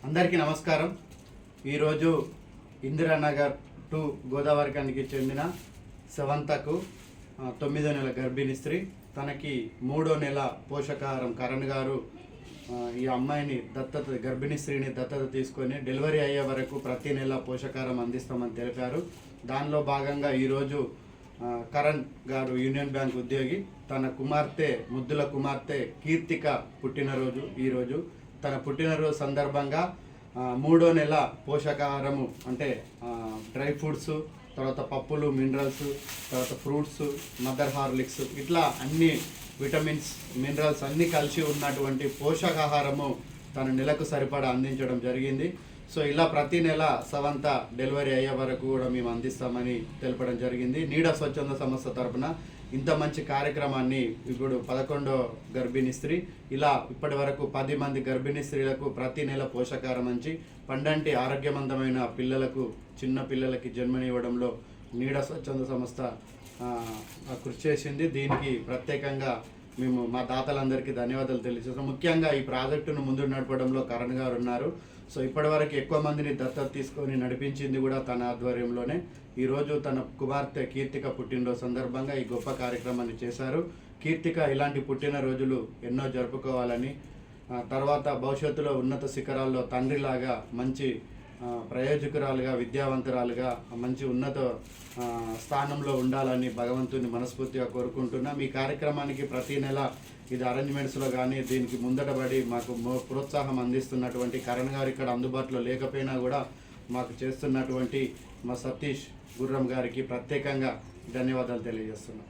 అందరికీ నమస్కారం. ఈరోజు ఇందిరానగర్ 2 గోదావరికానికి చెందిన సవంతకు 9వ నెల గర్భిణీ స్త్రీ, తనకి 3వ నెల పోషకాహారం కరణ్ గారు ఈ అమ్మాయిని గర్భిణీ స్త్రీని దత్తత తీసుకొని డెలివరీ అయ్యే వరకు ప్రతి నెల పోషకాహారం అందిస్తామని తెలిపారు. దానిలో భాగంగా ఈరోజు కరణ్ గారు యూనియన్ బ్యాంక్ ఉద్యోగి, తన కుమార్తె ముద్దుల కుమార్తె కీర్తిక పుట్టినరోజు ఈరోజు. తన పుట్టినరోజు సందర్భంగా 3వ నెల పోషకాహారము అంటే డ్రై ఫ్రూట్స్, తర్వాత పప్పులు, మినరల్స్, తర్వాత ఫ్రూట్స్, మదర్ హార్లిక్స్, ఇట్లా అన్ని విటమిన్స్, మినరల్స్ అన్నీ కలిసి ఉన్నటువంటి పోషకాహారము తన నెలకు సరిపడా అందించడం జరిగింది. సో ఇలా ప్రతి నెల సవంత డెలివరీ అయ్యే వరకు కూడా మేము అందిస్తామని తెలపడం జరిగింది. నీడ స్వచ్ఛంద సంస్థ తరపున ఇంత మంచి కార్యక్రమాన్ని ఇప్పుడు 11వ గర్భిణీ స్త్రీ, ఇలా ఇప్పటి వరకు 10 మంది గర్భిణీ స్త్రీలకు ప్రతి నెల పోషకాహారం అంచి పండంటి ఆరోగ్యవంతమైన పిల్లలకు, చిన్న పిల్లలకి జన్మనివ్వడంలో నీడ స్వచ్ఛంద సంస్థ కృషి చేసింది. దీనికి ప్రత్యేకంగా మేము మా దాతలందరికీ ధన్యవాదాలు తెలియజేస్తాం. ముఖ్యంగా ఈ ప్రాజెక్టును ముందు నడపడంలో కరణ్ గారు ఉన్నారు. సో ఇప్పటివరకు ఎక్కువ మందిని దత్తత తీసుకొని నడిపించింది కూడా తన ఆధ్వర్యంలోనే. ఈరోజు తన కుమార్తె కీర్తిక పుట్టినరోజు సందర్భంగా ఈ గొప్ప కార్యక్రమాన్ని చేశారు. కీర్తిక ఇలాంటి పుట్టినరోజులు ఎన్నో జరుపుకోవాలని, తర్వాత భవిష్యత్తులో ఉన్నత శిఖరాల్లో తండ్రిలాగా మంచి ప్రయోజకురాలుగా, విద్యావంతురాలుగా మంచి ఉన్నత స్థానంలో ఉండాలని భగవంతుని మనస్ఫూర్తిగా కోరుకుంటున్నాం. ఈ కార్యక్రమానికి ప్రతి నెల ఇది అరేంజ్మెంట్స్లో కానీ దీనికి ముందటబడి మాకు ప్రోత్సాహం అందిస్తున్నటువంటి కరణ్ గారు ఇక్కడ అందుబాటులో లేకపోయినా కూడా మాకు చేస్తున్నటువంటి మా సతీష్ గుర్రం గారికి ప్రత్యేకంగా ధన్యవాదాలు తెలియజేస్తున్నాం.